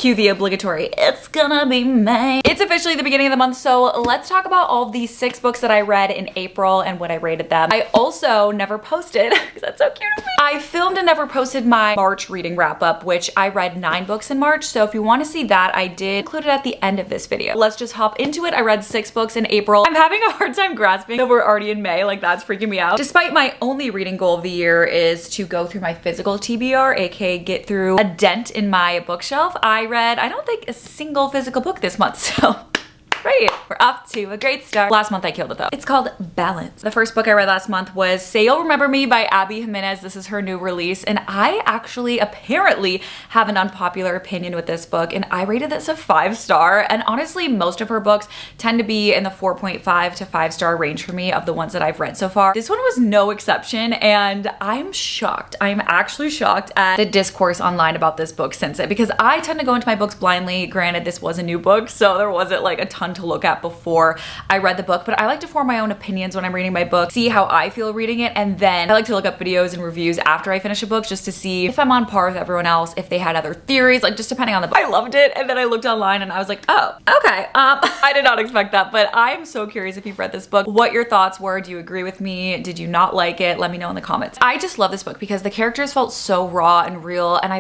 Cue the obligatory, it's gonna be May. It's officially the beginning of the month, so let's talk about all of these 6 books that I read in April and what I rated them. I also never posted, because that's so cute of me. I filmed and never posted my March reading wrap up, which I read 9 books in March, so if you want to see that, I did include it at the end of this video. Let's just hop into it. I read 6 books in April. I'm having a hard time grasping that we're already in May, like that's freaking me out. Despite my only reading goal of the year is to go through my physical TBR, aka get through a dent in my bookshelf, I read, I don't think, a single physical book this month, so great, we're off to a great start. Last month I killed it though. It's called Balance. The first book I read last month was Say You'll Remember Me by Abby Jimenez. This is her new release, and I actually apparently have an unpopular opinion with this book, and I rated this a 5-star, and honestly most of her books tend to be in the 4.5 to 5-star range for me of the ones that I've read so far. This one was no exception, and I'm shocked. I'm actually shocked at the discourse online about this book since it, because I tend to go into my books blindly. Granted, this was a new book, so there wasn't like a ton to look at before I read the book, but I like to form my own opinions when I'm reading my book, see how I feel reading it, and then I like to look up videos and reviews after I finish a book just to see if I'm on par with everyone else, if they had other theories, like just depending on the book. I loved it, and then I looked online and I was like, oh, okay. I did not expect that, but I'm so curious if you've read this book, what your thoughts were. Do you agree with me? Did you not like it? Let me know in the comments. I just love this book because the characters felt so raw and real, and I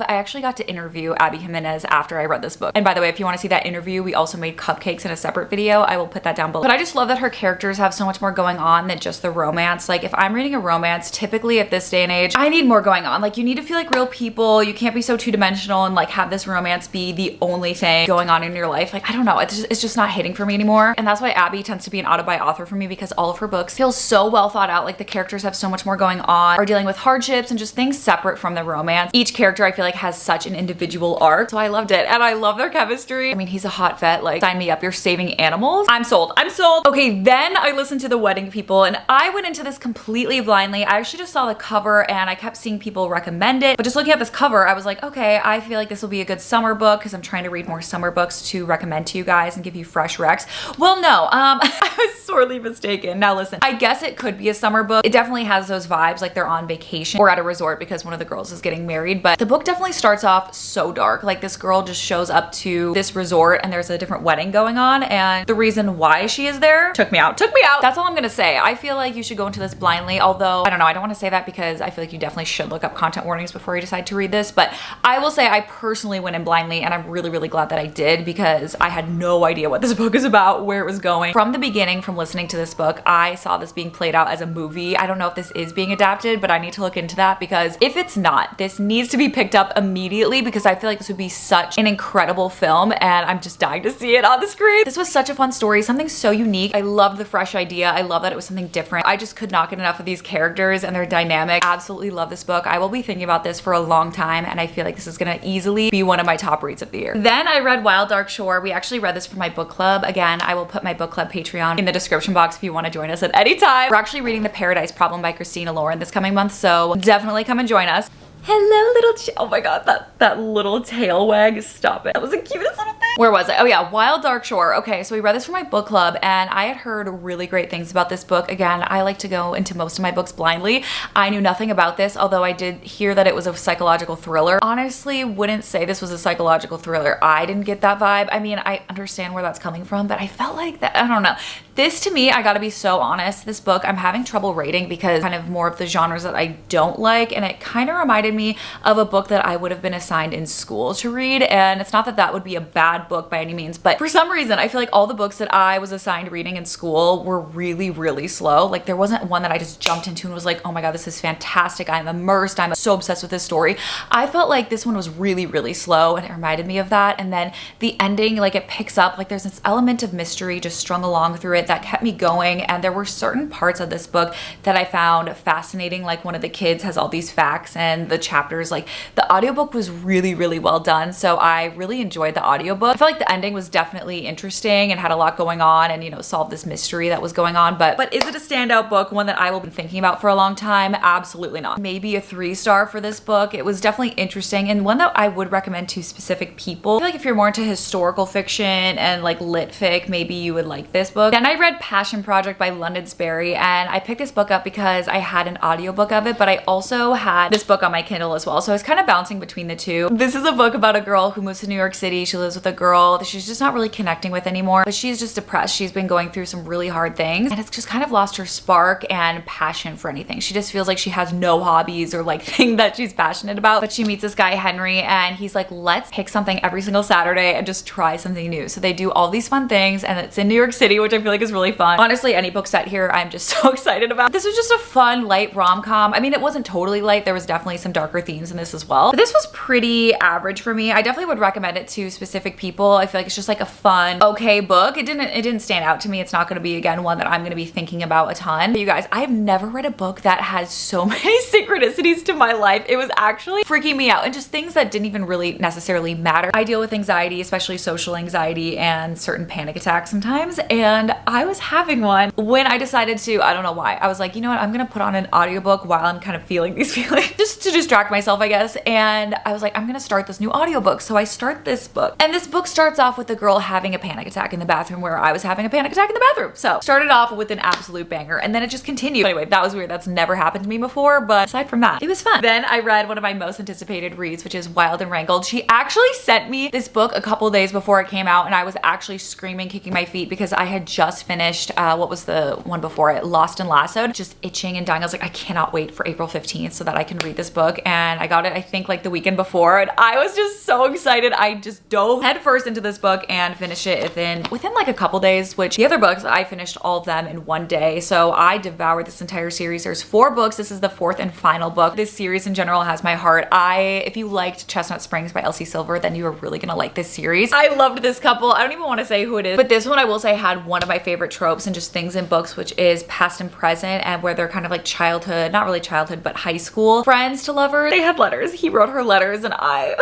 actually got to interview Abby Jimenez after I read this book. And by the way, if you want to see that interview, we also made cupcakes in a separate video. I will put that down below. But I just love that her characters have so much more going on than just the romance. Like if I'm reading a romance, typically at this day and age, I need more going on. Like you need to feel like real people. You can't be so two-dimensional and like have this romance be the only thing going on in your life. Like I don't know, it's just not hitting for me anymore. And that's why Abby tends to be an auto-buy author for me, because all of her books feel so well thought out. Like the characters have so much more going on, are dealing with hardships and just things separate from the romance. Each character I feel like has such an individual arc. So I loved it, and I love their chemistry. I mean, he's a hot vet, like sign me up, you're saving animals. I'm sold, I'm sold. Okay, then I listened to The Wedding People, and I went into this completely blindly. I actually just saw the cover and I kept seeing people recommend it, but just looking at this cover, I was like, okay, I feel like this will be a good summer book, because I'm trying to read more summer books to recommend to you guys and give you fresh recs. Well, no, I was sorely mistaken. Now listen, I guess it could be a summer book. It definitely has those vibes, like they're on vacation or at a resort because one of the girls is getting married, but the book definitely starts off so dark. Like this girl just shows up to this resort and there's a different wedding going on, and the reason why she is there took me out. That's all I'm gonna say. I feel like you should go into this blindly, although I don't know, I don't want to say that because I feel like you definitely should look up content warnings before you decide to read this, but I will say I personally went in blindly, and I'm really glad that I did, because I had no idea what this book is about, where it was going. From the beginning, from listening to this book, I saw this being played out as a movie. I don't know if this is being adapted, but I need to look into that, because if it's not, this needs to be picked up immediately, because I feel like this would be such an incredible film, and I'm just dying to see it on the screen. This was such a fun story, something so unique. I love the fresh idea. I love that it was something different. I just could not get enough of these characters and their dynamic. Absolutely love this book. I will be thinking about this for a long time, and I feel like this is gonna easily be one of my top reads of the year. Then I read Wild Dark Shore. We actually read this for my book club. Again, I will put my book club Patreon in the description box if you want to join us at any time. We're actually reading The Paradise Problem by Christina Lauren this coming month, so definitely come and join us. Hello, little oh my god, that little tail wag, stop it. That was the cutest little thing. Where was I? Oh yeah, Wild Dark Shore. Okay, so we read this for my book club, and I had heard really great things about this book. Again, I like to go into most of my books blindly. I knew nothing about this, although I did hear that it was a psychological thriller. Honestly, wouldn't say this was a psychological thriller. I didn't get that vibe. I mean, I understand where that's coming from, but I felt like that, I don't know. This, to me, I gotta be so honest, this book I'm having trouble rating because kind of more of the genres that I don't like, and it kind of reminded me of a book that I would have been assigned in school to read. And it's not that that would be a bad book by any means, but for some reason I feel like all the books that I was assigned reading in school were really slow. Like there wasn't one that I just jumped into and was like, oh my god, this is fantastic, I'm immersed, I'm so obsessed with this story. I felt like this one was really slow, and it reminded me of that. And then the ending, like it picks up, like there's this element of mystery just strung along through it that kept me going. And there were certain parts of this book that I found fascinating, like one of the kids has all these facts and the chapters, like the audiobook was really well done, so I really enjoyed the audiobook. book. I felt like the ending was definitely interesting and had a lot going on and, you know, solved this mystery that was going on. But is it a standout book? One that I will be thinking about for a long time? Absolutely not. Maybe a 3-star for this book. It was definitely interesting and one that I would recommend to specific people. I feel like if you're more into historical fiction and like lit fic, maybe you would like this book. Then I read Passion Project by London Sparrow, and I picked this book up because I had an audiobook of it, but I also had this book on my Kindle as well. So I was kind of bouncing between the two. This is a book about a girl who moves to New York City. She lives with a girl that she's just not really connecting with anymore, but she's just depressed. She's been going through some really hard things and it's just kind of lost her spark and passion for anything. She just feels like she has no hobbies or like thing that she's passionate about. But she meets this guy, Henry, and he's like, let's pick something every single Saturday and just try something new. So they do all these fun things and it's in New York City, which I feel like is really fun. Honestly, any book set here, I'm just so excited about. This was just a fun, light rom-com. I mean, it wasn't totally light. There was definitely some darker themes in this as well. But this was pretty average for me. I definitely would recommend it to specific people. I feel like it's just like a fun, okay book. It didn't stand out to me. It's not gonna be, again, one that I'm gonna be thinking about a ton. But you guys, I've never read a book that has so many synchronicities to my life. It was actually freaking me out and just things that didn't even really necessarily matter. I deal with anxiety, especially social anxiety and certain panic attacks sometimes. And I was having one when I decided to, I don't know why. I was like, you know what? I'm gonna put on an audiobook while I'm kind of feeling these feelings just to distract myself, I guess. And I was like, I'm gonna start this new audiobook. So I start this book. And this book starts off with a girl having a panic attack in the bathroom where I was having a panic attack in the bathroom. So started off with an absolute banger and then it just continued. Anyway, that was weird. That's never happened to me before, but aside from that, it was fun. Then I read one of my most anticipated reads, which is Wild and Wrangled. She actually sent me this book a couple days before it came out and I was actually screaming, kicking my feet because I had just finished, what was the one before it? Lost and Lassoed, just itching and dying. I was like, I cannot wait for April 15th so that I can read this book. And I got it, I think like the weekend before, and I was just so excited. I just dove headfirst into this book and finished it within like a couple days, which the other books, I finished all of them in one day. So I devoured this entire series. There's 4 books. This is the 4th and final book. This series in general has my heart. If you liked Chestnut Springs by Elsie Silver, then you are really gonna like this series. I loved this couple. I don't even want to say who it is, but this one I will say had one of my favorite tropes and just things in books, which is past and present, and where they're kind of like childhood, not really childhood, but high school friends to lovers. They had letters. He wrote her letters and I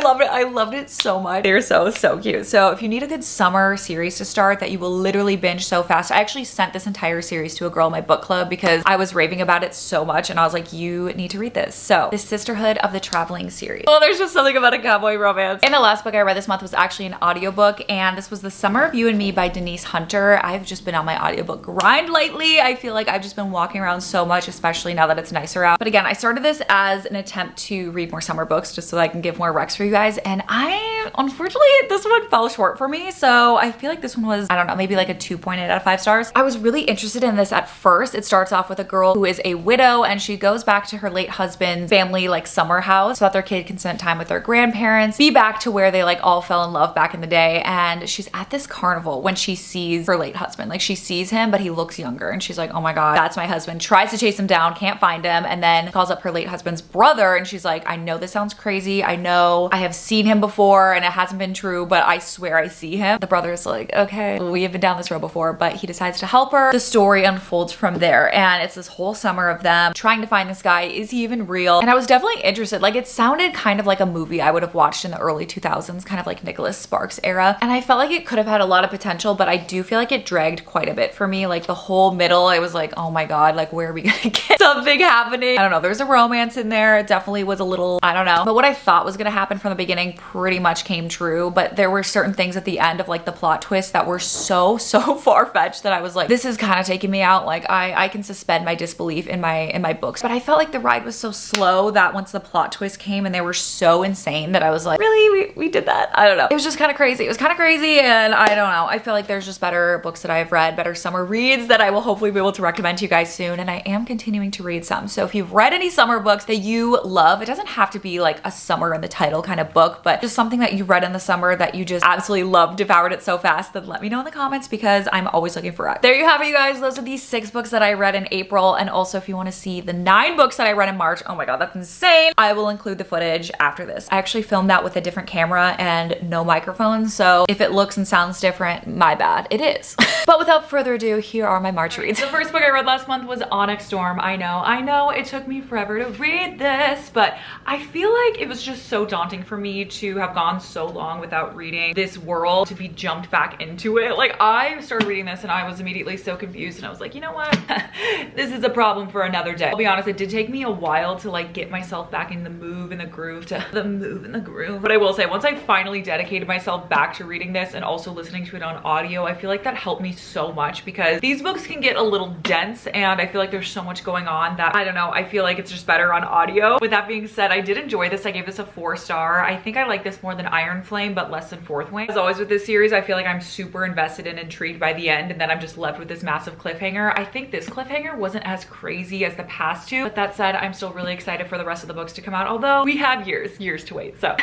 loved it. I loved it so much. They're so cute. So if you need a good summer series to start that you will literally binge so fast, I actually sent this entire series to a girl in my book club because I was raving about it so much and I was like, you need to read this. So the Sisterhood of the Traveling series. Well, there's just something about a cowboy romance. And the last book I read this month was actually an audiobook, and this was The Summer of You and Me by Denise Hunter. I've just been on my audiobook grind lately. I feel like I've just been walking around so much, especially now that it's nicer out. But again, I started this as an attempt to read more summer books just so that I can give more recs for you guys. And unfortunately, this one fell short for me. So I feel like this one was, I don't know, maybe like a 2.8 out of 5 stars. I was really interested in this at first. It starts off with a girl who is a widow and she goes back to her late husband's family like summer house so that their kid can spend time with their grandparents, be back to where they like all fell in love back in the day. And she's at this carnival when she sees her late husband. Like she sees him, but he looks younger and she's like, oh my God, that's my husband. Tries to chase him down, can't find him, and then calls up her late husband's brother and she's like, I know this sounds crazy. I know I have seen him before and it hasn't been true, but I swear I see him. The brother is like, okay, we have been down this road before, but he decides to help her. The story unfolds from there and it's this whole summer of them trying to find this guy. Is he even real? And I was definitely interested. Like it sounded kind of like a movie I would have watched in the early 2000s, kind of like Nicholas Sparks era. And I felt like it could have had a lot of potential, but I do feel like it dragged quite a bit for me. Like the whole middle, I was like, oh my God, like where are we gonna get something happening? I don't know. There's a romance in there. It definitely was a little, I don't know. But what I thought was gonna happen from the beginning pretty much came true. But there were certain things at the end of like the plot twist that were so far-fetched that I was like, this is kind of taking me out. Like I can suspend my disbelief in my books. But I felt like the ride was so slow that once the plot twist came and they were so insane that I was like, really? We did that? I don't know. It was just kind of crazy. It was kind of crazy and I don't know. I feel like there's just better books that I've read, better summer reads that I will hopefully be able to recommend to you guys soon. And I am continuing to read some. So if you've read any summer books that you love, it doesn't have to be like a summer in the title kind of book, but just something that you read in the summer that you just absolutely loved, devoured it so fast, then let me know in the comments because I'm always looking for it. There you have it, you guys. Those are the 6 books that I read in April. And also if you want to see the 9 books that I read in March, oh my God, that's insane. I will include the footage after this. I actually filmed that with a different camera and no microphone. So if it looks and sounds different, my bad. It is. But without further ado, here are my March reads. The first book I read last month was Onyx Storm. I know it took me forever to read this, but I feel like it was just so daunting for me to have gone so long without reading this world to be jumped back into it. Like, I started reading this and I was immediately so confused, and I was like, you know what? This is a problem for another day. I'll be honest, it did take me a while to like get myself back in the move and the groove But I will say, once I finally dedicated myself back to reading this and also listening to it on audio, I feel like that helped me so much, because these books can get a little dense and I feel like there's so much going on that, I don't know, I feel like it's just better on audio. With that being said, I did enjoy this. I gave this a 4-star. I think I like this more than Iron Flame, but less than Fourth Wing. As always with this series, I feel like I'm super invested and intrigued by the end, and then I'm just left with this massive cliffhanger. I think this cliffhanger wasn't as crazy as the past two, but that said, I'm still really excited for the rest of the books to come out, although we have years to wait, so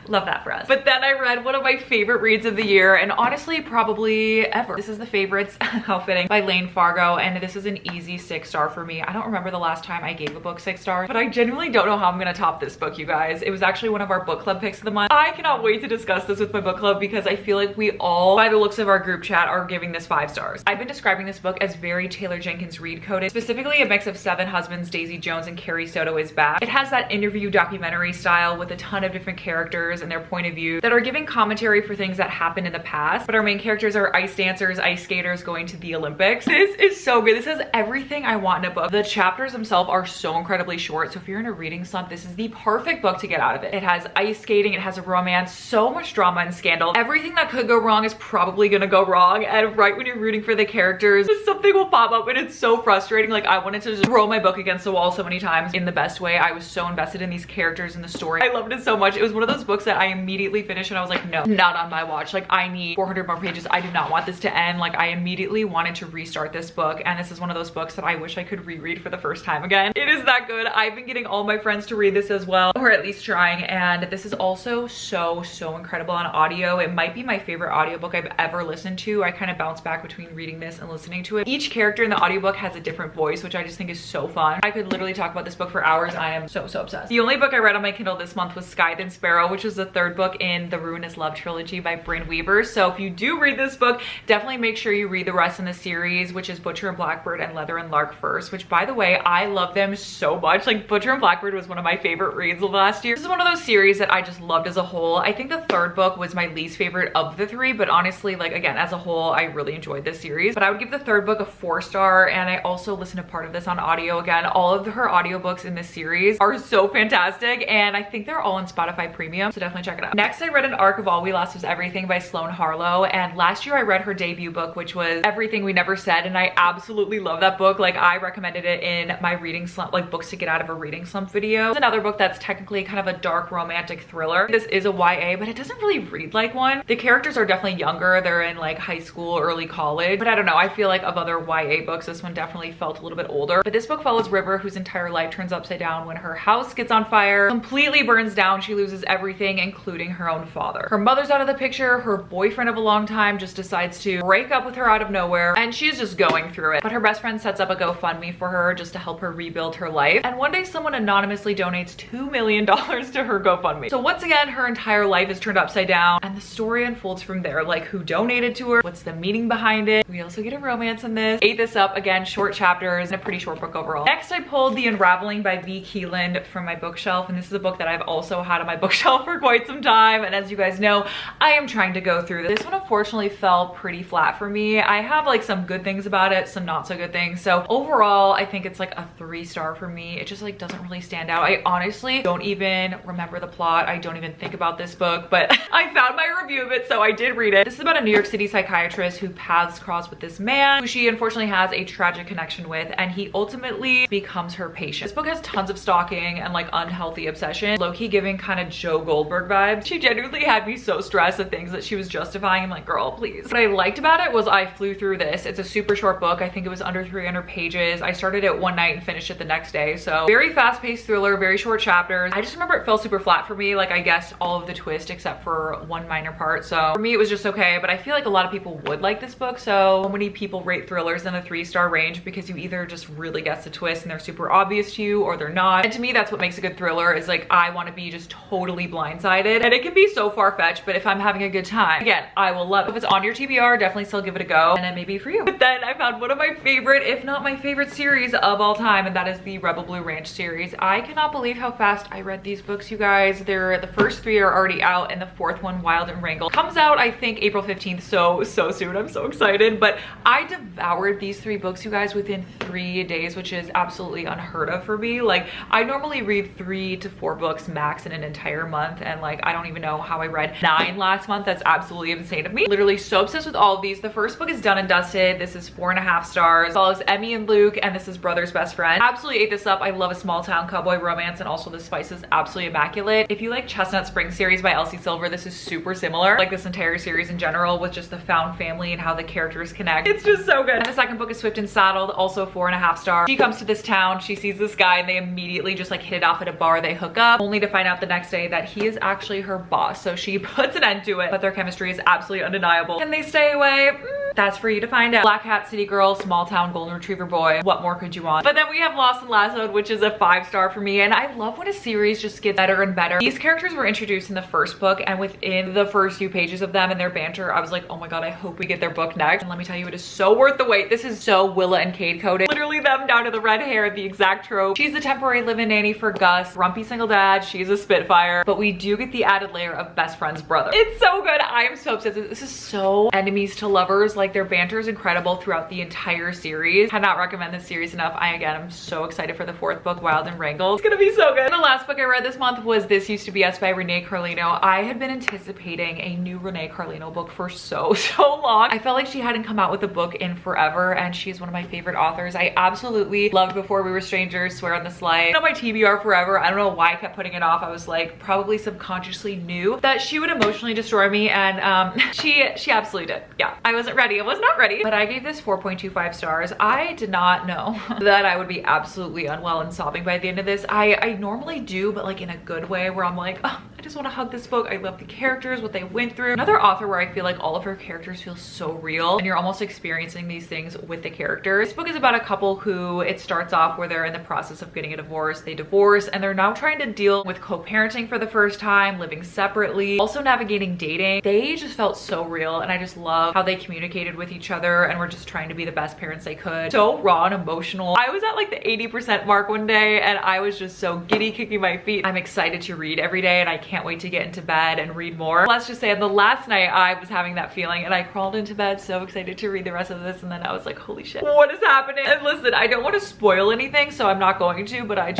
love that for us. But then I read one of my favorite reads of the year, and honestly probably ever. This is The Favorites, how fitting, by Lane Fargo, and this is an easy 6-star for me. I don't remember the last time I gave a book 6 stars, but I genuinely don't know how I'm gonna top this book, you guys. It was actually one of our book club picks of the month. I cannot wait to discuss this with my book club, because I feel like we all, by the looks of our group chat, are giving this 5 stars. I've been describing this book as very Taylor Jenkins Reid coded, specifically a mix of Seven Husbands, Daisy Jones, and Carrie Soto Is Back. It has that interview documentary style with a ton of different characters and their point of view that are giving commentary for things that happened in the past, but our main characters are ice dancers, ice skaters going to the Olympics. This is so good. This has everything I want in a book. The chapters themselves are so incredibly short, so if you're in a reading slump, this is the perfect book to get out of it. It has ice skating, it has a romance, so much drama and scandal. Everything that could go wrong is probably gonna go wrong, and right when you're rooting for the characters, just something will pop up and it's so frustrating. Like, I wanted to just throw my book against the wall so many times in the best way. I was so invested in these characters and the story. I loved it so much. It was one of those books that I immediately finished and I was like, no, not on my watch. Like, I need 400 more pages. I do not want this to end. Like, I immediately wanted to restart this book, and this is one of those books that I wish I could reread for the first time again. It is that good. I've been getting all my friends to read this as well, or at least trying, and this is also so incredible on audio. It might be my favorite audiobook I've ever listened to. I kind of bounce back between reading this and listening to it. Each character in the audiobook has a different voice, which I just think is so fun. I could literally talk about this book for hours. I am so obsessed. The only book I read on my Kindle this month was Sky Then Sparrow, which is the 3rd book in the Ruinous Love trilogy by Brynne Weaver. So if you do read this book, definitely make sure you read the rest in the series, which is Butcher and Blackbird and Leather and Lark first, which, by the way, I love them so much. Like, Butcher and Blackbird was one of my favorite reads of last year. This is one of those series that I just loved as a whole. I think the 3rd book was my least favorite of the 3, but honestly, like, again, as a whole, I really enjoyed this series. But I would give the 3rd book a 4-star, and I also listened to part of this on audio. Again, all of her audiobooks in this series are so fantastic, and I think they're all on Spotify Premium, so definitely check it out. Next, I read An Arc of All We Lost Was Everything by Sloane Harlow, and last year I read her debut book, which was Everything We Never Said, and I absolutely love that book. Like, I recommended it in my reading slump, like books to get out of a reading slump video. It's another book that's technically kind of a dark romantic thriller. This is a YA, but it doesn't really read like one. The characters are definitely younger. They're in like high school, early college, but I don't know. I feel like of other YA books, this one definitely felt a little bit older. But this book follows River, whose entire life turns upside down when her house gets on fire, completely burns down. She loses everything, including her own father. Her mother's out of the picture. Her boyfriend of a long time just decides to break up with her out of nowhere, and she's just going through it. But her best friend sets up a GoFundMe for her just to help her rebuild her life. And one day someone anonymously donates $2 million to her GoFundMe. So once again, her entire life is turned upside down, and the story unfolds from there. Like, who donated to her? What's the meaning behind it? We also get a romance in this. Ate this up. Again, short chapters and a pretty short book overall. Next, I pulled The Unraveling by V. Keeland from my bookshelf, and this is a book that I've also had on my bookshelf for quite some time, and as you guys know, I am trying to go through this. This one unfortunately fell pretty flat for me. I have like some good things about it, some not so good things. So overall, I think it's like a 3-star for me. It just like doesn't really stand out. I honestly don't even remember the plot. I don't even think about this book, but I found my review of it, so I did read it. This is about a New York City psychiatrist who paths cross with this man who she unfortunately has a tragic connection with, and he ultimately becomes her patient. This book has tons of stalking and like unhealthy obsession, low-key giving kind of Joe Goldberg vibes. She genuinely had me so stressed at things that she was justifying. I'm like, girl, please. What I liked about it was I flew through this. It's a super short book. I think it was under 300 pages. I started it one night and finished it the next day. So very fast-paced thriller, very short chapters. I just remember it fell super flat for me. Like, I guessed all of the twist except for one minor part. So for me, it was just okay, but I feel like a lot of people would like this book. So many people rate thrillers in a 3-star range because you either just really guess the twist and they're super obvious to you, or they're not. And to me, that's what makes a good thriller, is like, I want to be just totally blindsided, and it can be so far-fetched, but if I'm having a good time, again, I will love it. If it's on your TBR, definitely still give it a go, and it may be for you. But then I found one of my favorite, if not my favorite series of all time, and that is the Rebel Blue Ranch series. I cannot believe how fast I read these books, you guys. The first 3 are already already out, and the fourth one, Wild and Wrangled, comes out I think April 15th, so soon. I'm so excited. But I devoured these 3 books, you guys, within 3 days, which is absolutely unheard of for me. Like, I normally read 3 to 4 books max in an entire month, and like I don't even know how I read 9 last month. That's absolutely insane of me. Literally so obsessed with all of these. The first book is done and dusted. This is 4.5 stars. It follows Emmy and Luke, and this is brother's best friend. Absolutely ate this up. I love a small town cowboy romance, and also the spice is absolutely immaculate. If you like Chestnut Spring series by Elsie Silver, this is super similar. Like this entire series in general, with just the found family and how the characters connect. It's just so good. And the second book is Swift and Saddled, also 4.5 stars. She comes to this town, she sees this guy, and they immediately just like hit it off at a bar. They hook up, only to find out the next day that he is actually her boss. So she puts an end to it, but their chemistry is absolutely undeniable. Can they stay away? That's for you to find out. Black Hat City Girl, small town golden retriever boy. What more could you want? But then we have Lost and Lassoed, which is a 5-star for me. And I love when a series just gets better and better. These characters were introduced in the first book, and within the first few pages of them and their banter, I was like, oh my god, I hope we get their book next. And let me tell you, it is so worth the wait. This is so Willa and Cade coded. Literally them down to the red hair, the exact trope. She's the temporary live-in nanny for Gus, grumpy single dad. She's a Spitfire, but we do get the added layer of best friend's brother. It's so good. I am so obsessed. This is so enemies to lovers. Like, their banter is incredible throughout the entire series. Cannot recommend this series enough. I'm so excited for the 4th book, Wild and Wrangled. It's gonna be so good. And the last book I read this month was This Used to Be Us by Renee Carlino. I had been anticipating a new Renee Carlino book for so long. I felt like she hadn't come out with a book in forever, and she's one of my favorite authors. I absolutely loved Before We Were Strangers, Swear on This Life. On my TBR forever. I don't know why I kept putting it off. I was like, probably subconsciously knew that she would emotionally destroy me, and she absolutely did. Yeah, I wasn't ready. I was not ready, but I gave this 4.25 stars. I did not know that I would be absolutely unwell and sobbing by the end of this. I normally do, but like in a good way, where I'm like, oh, I just want to hug this book. I love the characters, what they went through. Another author where I feel like all of her characters feel so real, and you're almost experiencing these things with the characters. This book is about a couple who, it starts off where they're in the process of getting a divorce. They divorce, and they're now trying to deal with co-parenting for the first time, living separately, also navigating dating. They just felt so real, and I just love how they communicated with each other and were just trying to be the best parents they could. So raw and emotional. I was at like the 80% mark one day, and I was just so giddy, kicking my feet. I'm excited to read every day, and I can't wait to get into bed and read more. Let's just say on the last night I was having that feeling, and I crawled into bed so excited to read the rest of this, and then I was like, holy shit, what is happening? And listen, I don't want to spoil anything, so I'm not going to, but I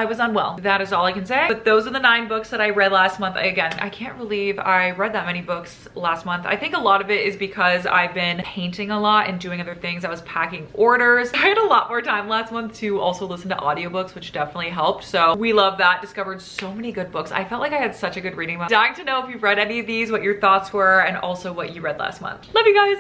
was unwell. That is all I can say. But those are the 9 books that I read last month. Again, I can't believe I read that many books last month. I think a lot of it is because I've been painting a lot and doing other things. I was packing orders. I had a lot more time last month to also listen to audiobooks, which definitely helped. So we love that. Discovered so many good books. I felt like I had such a good reading month. Dying to know if you've read any of these, what your thoughts were, and also what you read last month. Love you guys.